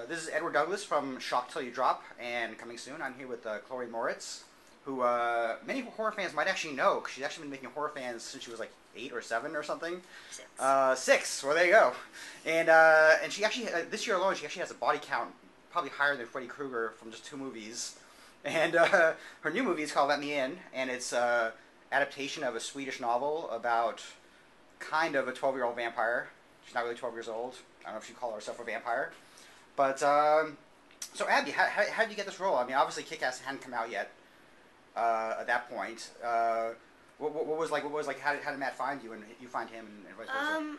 This is Edward Douglas from Shock Till You Drop, and coming soon, I'm here with Chloe Moretz, who many horror fans might actually know, because she's actually been making horror fans since she was like 8 or 7 or something. 6. 6. Well, there you go. And she actually this year alone, she actually has a body count probably higher than Freddy Krueger from just 2 movies. And her new movie is called Let Me In, and it's adaptation of a Swedish novel about kind of a 12-year-old vampire. She's not really 12 years old. I don't know if she'd call herself a vampire. But, so Abby, how did you get this role? I mean, obviously Kick-Ass hadn't come out yet at that point. What was like, how did Matt find you and you find him and vice versa?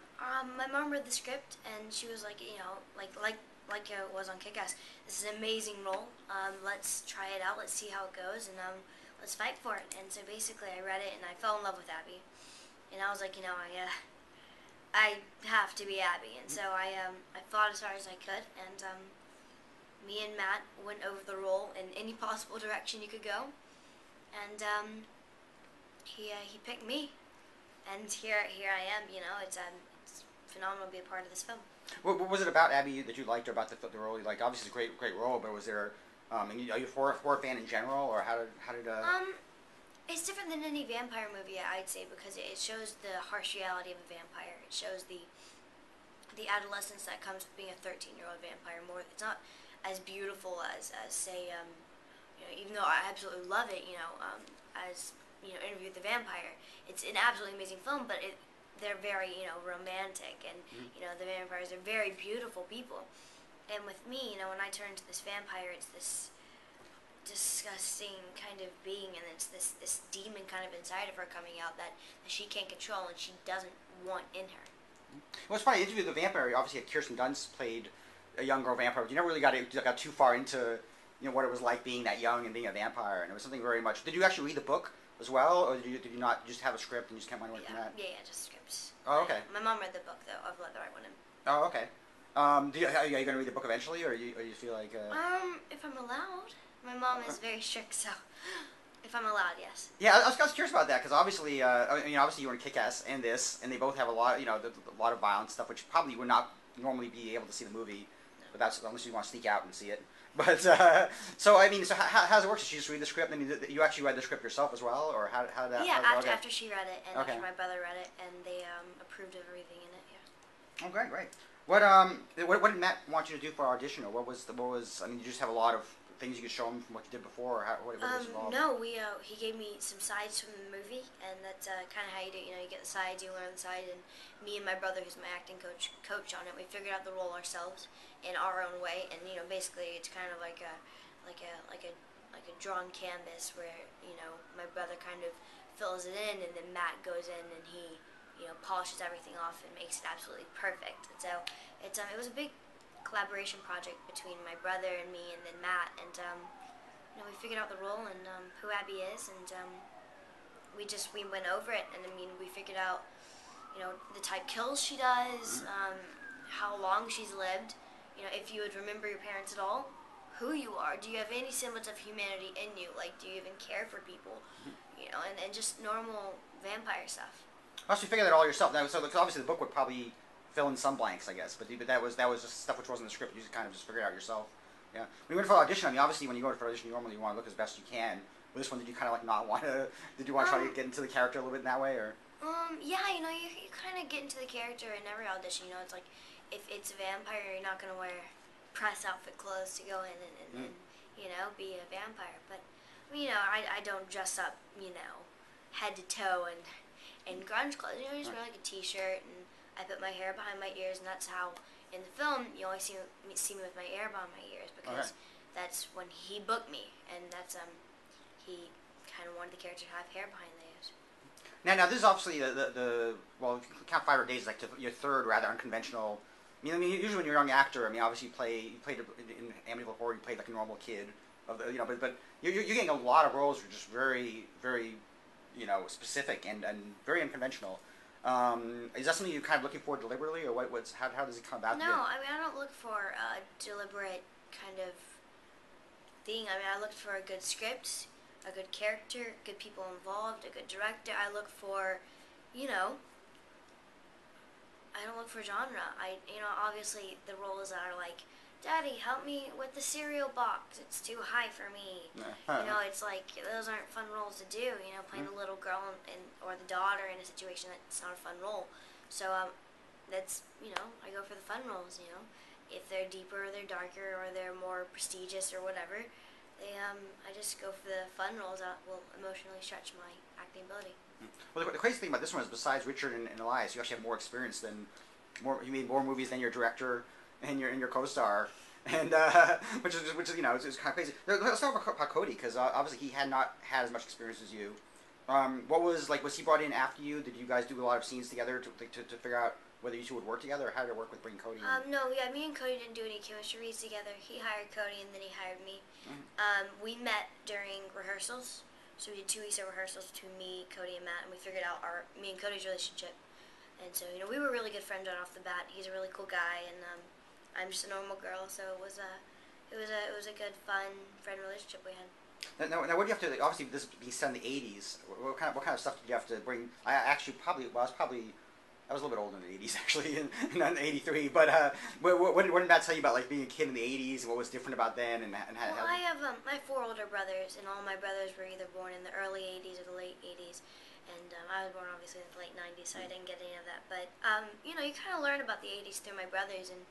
My mom read the script and she was like, you know, like it was on Kick-Ass, this is an amazing role. Let's try it out. Let's see how it goes, and let's fight for it. And so basically, I read it and I fell in love with Abby, and I was like, you know, I have to be Abby, and so I fought as hard as I could, and me and Matt went over the role in any possible direction you could go, and he picked me, and here I am. You know, it's phenomenal to be a part of this film. What was it about Abby that you liked, or about the role you liked? Obviously, it's a great role, but was there? Are you a horror fan in general, or how did? It's different than any vampire movie, I'd say, because it shows the harsh reality of a vampire. It shows the adolescence that comes with being a 13-year-old vampire. It's not as beautiful as say, you know, even though I absolutely love it, you know, as you know, Interview with the Vampire. It's an absolutely amazing film, but they're very, you know, romantic, and you know, the vampires are very beautiful people. And with me, you know, when I turn into this vampire, it's this disgusting kind of being, and it's this demon kind of inside of her coming out that she can't control and she doesn't want in her. Well, it's funny. Interview with the Vampire. Obviously, Kirsten Dunst played a young girl vampire. But you never really got too far into, you know, what it was like being that young and being a vampire. And it was something very much. Did you actually read the book as well, or did you not just have a script and you just kept running from that? Yeah, just scripts. Oh, okay. My mom read the book though. I've let the right one in. Oh, okay. Are you going to read the book eventually, or you feel like? If I'm allowed. My mom is very strict, so if I'm allowed, yes. Yeah, I was curious about that, because obviously, I mean, obviously you were in Kick-Ass and this, and they both have a lot, you know, a lot of violent stuff, which probably you would not normally be able to see the movie, but that's unless you want to sneak out and see it. But so I mean, so how does it work? Did she just read the script, and you actually read the script yourself as well, or how did that? Yeah, after she read it, and after my brother read it, and they approved of everything in it. Yeah. Oh, great. What did Matt want you to do for our audition, or what was? I mean, you just have a lot of things you could show him from what you did before, or what was involved? No, he gave me some sides from the movie, and that's kind of how you do it. You know, you get the sides, you learn the side, and me and my brother, who's my acting coach on it, we figured out the role ourselves in our own way, and you know, basically it's kind of like a drawn canvas where, you know, my brother kind of fills it in, and then Matt goes in and he, you know, polishes everything off and makes it absolutely perfect. And so it was a big collaboration project between my brother and me, and then Matt, and you know, we figured out the role and who Abby is, and we went over it, and I mean, we figured out, you know, the type kills she does, how long she's lived, you know, if you would remember your parents at all, who you are, do you have any semblance of humanity in you, like, do you even care for people, you know, and just normal vampire stuff. Oh, so you figured that all yourself. Now, so obviously the book would probably fill in some blanks, I guess, but that was just stuff which wasn't in the script. You just kind of just figured it out yourself. Yeah. When you went for audition, I mean, obviously when you go for audition, you normally want to look as best you can. With this one, did you kind of like not want to? Did you want to try to get into the character a little bit in that way, or? Yeah, you know, you kind of get into the character in every audition. You know, it's like if it's a vampire, you're not gonna wear press outfit clothes to go in and you know, be a vampire. But you know, I don't dress up, you know, head to toe and grunge clothes. You know, I just wear like a t-shirt, and I put my hair behind my ears, and that's how in the film you always see me with my hair behind my ears, because that's when he booked me, and that's he kind of wanted the character to have hair behind the ears. Now this is obviously well, if you count 500 Days, like your third rather unconventional. I mean, usually when you're a young actor, I mean, obviously you played in Amityville Horror, you played like a normal kid, you know, but you're getting a lot of roles that are just very, you know, specific and very unconventional. Is that something you're kind of looking for deliberately, or how does it come about? No, I mean, I don't look for a deliberate kind of thing. I mean, I look for a good script, a good character, good people involved, a good director. I look for, you know, I don't look for genre. You know, obviously the roles that are like Daddy, help me with the cereal box. It's too high for me. It's like those aren't fun roles to do. Playing the little girl or the daughter in a situation that's not a fun role. So that's I go for the fun roles. If they're deeper, or they're darker, or they're more prestigious, or whatever. I just go for the fun roles that will emotionally stretch my acting ability. Well, the crazy thing about this one is, besides Richard and Elias, you actually have more experience than you made more movies than your director and your co-star, and which is it's kind of crazy. Let's talk about Cody, because obviously he had not had as much experience as you. What was he brought in after you? Did you guys do a lot of scenes together to figure out whether you two would work together, or how did it work with bringing Cody in? No, me and Cody didn't do any chemistry reads together. He hired Cody, and then he hired me. We met during rehearsals, so we did 2 weeks of rehearsals between me, Cody, and Matt, and we figured out me and Cody's relationship. And so, we were really good friends right off the bat. He's a really cool guy, and I'm just a normal girl, so it was a good, fun friend relationship we had. Now, what do you have to? Obviously, this being set in the '80s. What kind of stuff did you have to bring? I was a little bit older in the '80s, actually, not in '83. But what did Matt tell you about being a kid in the '80s, and what was different about then? Well, I have my 4 older brothers, and all my brothers were either born in the early '80s or the late '80s. And I was born, obviously, in the late '90s, so I didn't get any of that. But, you kind of learn about the '80s through my brothers, and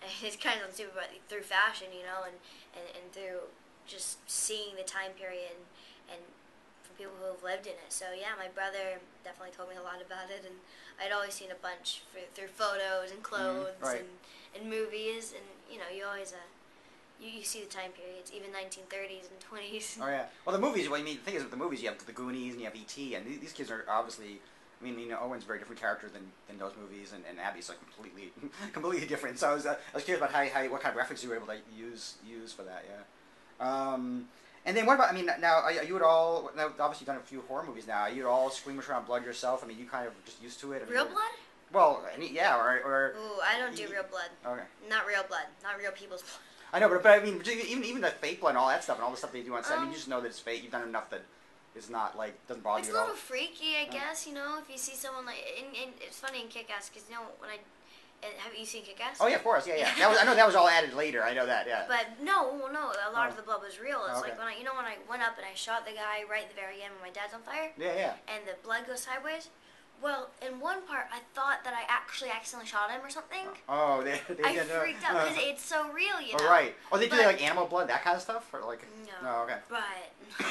it's kind of stupid, but through fashion, and through just seeing the time period and from people who have lived in it. So, yeah, my brother definitely told me a lot about it, and I'd always seen a bunch through photos and clothes and movies, and, you always... You see the time periods, even 1930s and 20s. Oh yeah. Well, the movies. The thing is, with the movies, you have the Goonies and you have E.T. and these kids are obviously. Owen's a very different character than those movies, and Abby's completely different. So I was curious about what kind of graphics you were able to use for that. Yeah. And then what about? Now are you at all? Now, obviously, you've done a few horror movies now. Are you at all squeamish around blood yourself? You kind of just used to it. Real blood? Well, yeah, or. Ooh, I don't do real blood. Okay. Not real blood. Not real people's blood. I know, but even the fake blood and all that stuff and all the stuff they do on set. You just know that it's fake. You've done enough that it's not doesn't bother you at all. It's a little freaky, I guess. If you see someone and it's funny in Kick-Ass because when have you seen Kick-Ass? Oh yeah, of course, yeah. I know that was all added later. I know that, yeah. But no, a lot of the blood was real. It's like when I went up and I shot the guy right at the very end when my dad's on fire. Yeah. And the blood goes sideways. Well, in one part, I thought that I actually accidentally shot him or something. Oh, they I freaked out because it's so real, Oh, right. Oh, they do animal blood, that kind of stuff, or No. Oh, okay. But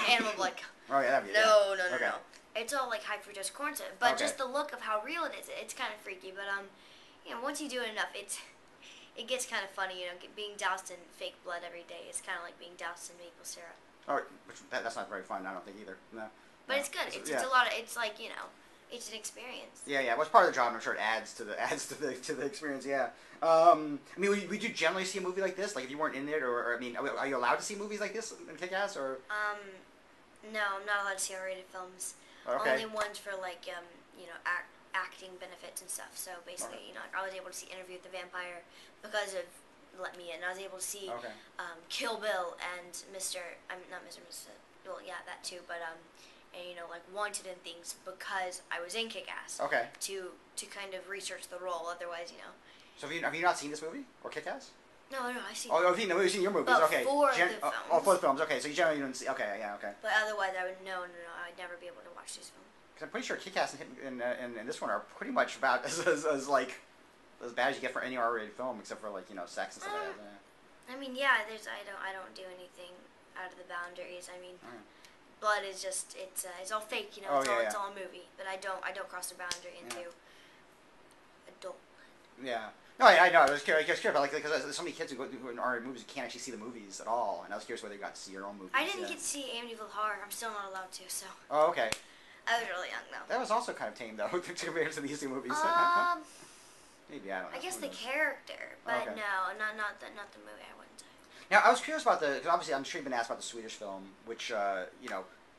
animal blood. Oh yeah, that'd be No. Okay. It's all high fructose corn syrup, but just the look of how real it is, it's kind of freaky. But once you do it enough, it gets kind of funny. Being doused in fake blood every day is kind of like being doused in maple syrup. Oh, that's not very fun. I don't think either. No. But it's good. It's a lot of. It's it's an experience. Yeah. Well, it's part of the job. I'm sure it adds to the experience. Yeah. Would you generally see a movie like this? If you weren't in it, or are you allowed to see movies like this in Kick-Ass, or? No, I'm not allowed to see R-rated films. Okay. Only ones for acting benefits and stuff. So basically, I was able to see Interview with the Vampire because of Let Me In. I was able to see Kill Bill and not Mr. Well, yeah, that too, but Wanted and things because I was in Kick-Ass. Okay. To kind of research the role. Otherwise, So have you not seen this movie or Kick-Ass? No, I've seen. Oh, you've seen your movies. But okay. For the films. Oh, for the films. Okay, so you generally don't see. Okay, yeah, okay. But otherwise, I would no, I'd never be able to watch these films. Because I'm pretty sure Kick-Ass and this one are pretty much about as bad as you get for any R-rated film, except for sex and stuff like that. Yeah. I don't do anything out of the boundaries. Blood is just it's all fake, it's all a movie. But I don't cross the boundary into adult blood. Yeah. No, I know. I was curious about because there's so many kids who in R movies who can't actually see the movies at all, and I was curious whether you got to see your own movies. I didn't get to see Amityville Horror. I'm still not allowed to. So. Oh, okay. I was really young though. That was also kind of tame though, compared to these two movies. Maybe I don't know. I guess the character, but no, not the movie. I wouldn't say. Now I was curious about because obviously I'm sure you've been asked about the Swedish film, which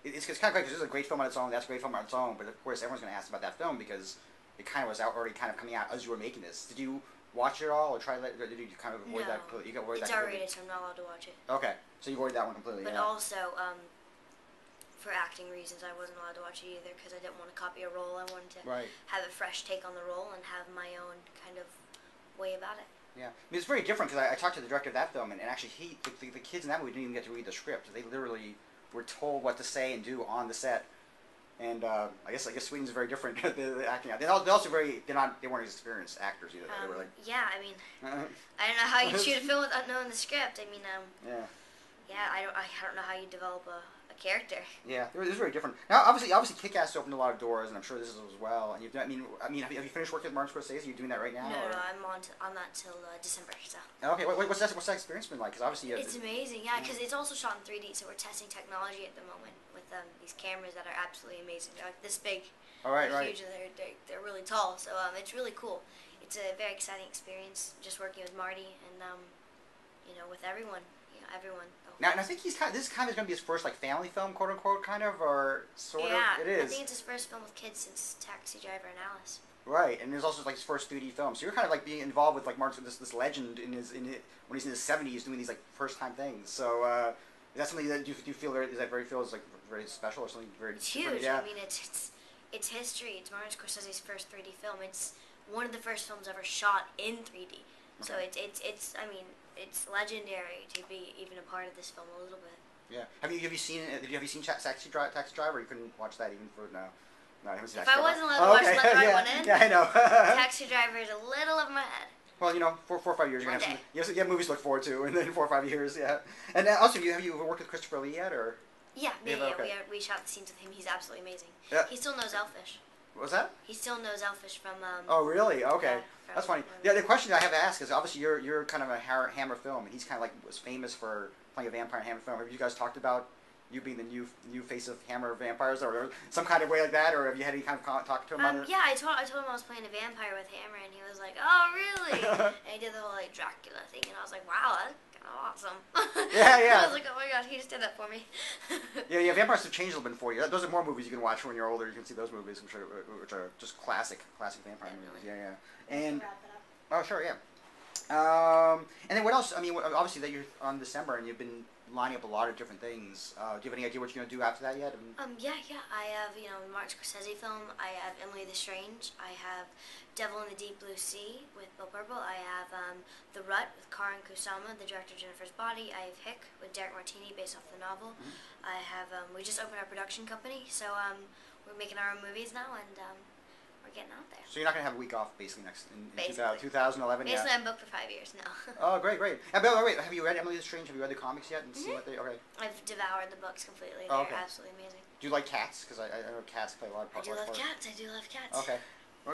it's kind of great because this is a great film on its own. That's a great film on its own, but of course everyone's going to ask about that film because it kind of was already kind of coming out as you were making this. Did you watch it all or try to or did you kind of avoid that? You got avoid it's that. R-rated, so I'm not allowed to watch it. Okay, so you avoided that one completely. But also, for acting reasons, I wasn't allowed to watch it either because I didn't want to copy a role. I wanted to have a fresh take on the role and have my own kind of way about it. Yeah, I mean, it's very different because I talked to the director of that film, and actually the kids in that movie didn't even get to read the script. They literally were told what to say and do on the set. And I guess Sweden's very different. The acting. They're also they weren't as experienced actors either. They were like, yeah, I mean, I don't know how you shoot a film without knowing the script. I mean, yeah. Yeah, I don't know how you develop a character. Yeah, it was very different. Now, obviously, Kick-Ass opened a lot of doors, and I'm sure this is as well. And I mean, have you finished working with Martin Scorsese? Are you doing that right now? No, I'm not till December. So. Okay, what's that experience been like? Because obviously, it's amazing. Yeah, because it's also shot in 3D, so we're testing technology at the moment with these cameras that are absolutely amazing. They're like this big, huge, and they're really tall. So it's really cool. It's a very exciting experience just working with Marty and with everyone. Everyone. Now, and I think this is kind of going to be his first like family film, quote unquote, kind of, or sort of. It is. I think it's his first film with kids since Taxi Driver and Alice. Right, and it was also like his first 3D film. So you're kind of like being involved with like Martin, this legend when he's in his 70s doing these like first time things. So is that something that you feel is like very special or something very? It's huge. Yeah. I mean, it's history. It's Martin Scorsese's first 3D film. It's one of the first films ever shot in 3D. So I mean, it's legendary to be even a part of this film a little bit. Yeah. Have you seen Taxi Driver? You couldn't watch that even for no. No, I haven't seen If I wasn't allowed to watch Let the Right One In, yeah, I know. Taxi Driver is a little over my head. Well, 4 or 5 years you're gonna have some, you have movies to look forward to, and then 4 or 5 years, yeah. And also, have you worked with Christopher Lee yet, or? Yeah, we shot the scenes with him. He's absolutely amazing. Yeah. He still knows Elfish. What was that? He still knows Elfish from. Oh really? Okay, yeah, that's funny. Yeah, the question I have to ask is obviously you're kind of a Hammer film, and he's kind of like was famous for playing a vampire in Hammer film. Have you guys talked about you being the new face of Hammer vampires, or some kind of way like that, or have you had any kind of talk to him on it? Yeah, I told him I was playing a vampire with Hammer, and he was like, "Oh, really?" And he did the whole like Dracula thing, and I was like, "Wow, that's kind of awesome." Yeah. I was like, "Oh my god, he just did that for me." yeah, vampires have changed a little bit for you. Those are more movies you can watch when you're older. You can see those movies, which are just classic vampire movies. Yeah. And oh, sure, yeah. And then what else? I mean, obviously that you're on December, and you've been lining up a lot of different things. Do you have any idea what you're going to do after that yet? Yeah. I have, Martin Scorsese film. I have Emily the Strange. I have Devil in the Deep Blue Sea with Bill Purple. I have The Rut with Karan Kusama, the director of Jennifer's Body. I have Hick with Derek Martini, based off the novel. Mm-hmm. I have, we just opened our production company, so we're making our own movies now, and we're getting out there. So you're not going to have a week off, basically, in 2011? Basically, I'm booked for 5 years now. Oh, great. And by the way, have you read Emily the Strange? Have you read the comics yet? And see what they? Okay. I've devoured the books completely. They're absolutely amazing. Do you like cats? Because I know cats play a lot of parts. I do love cats. Okay.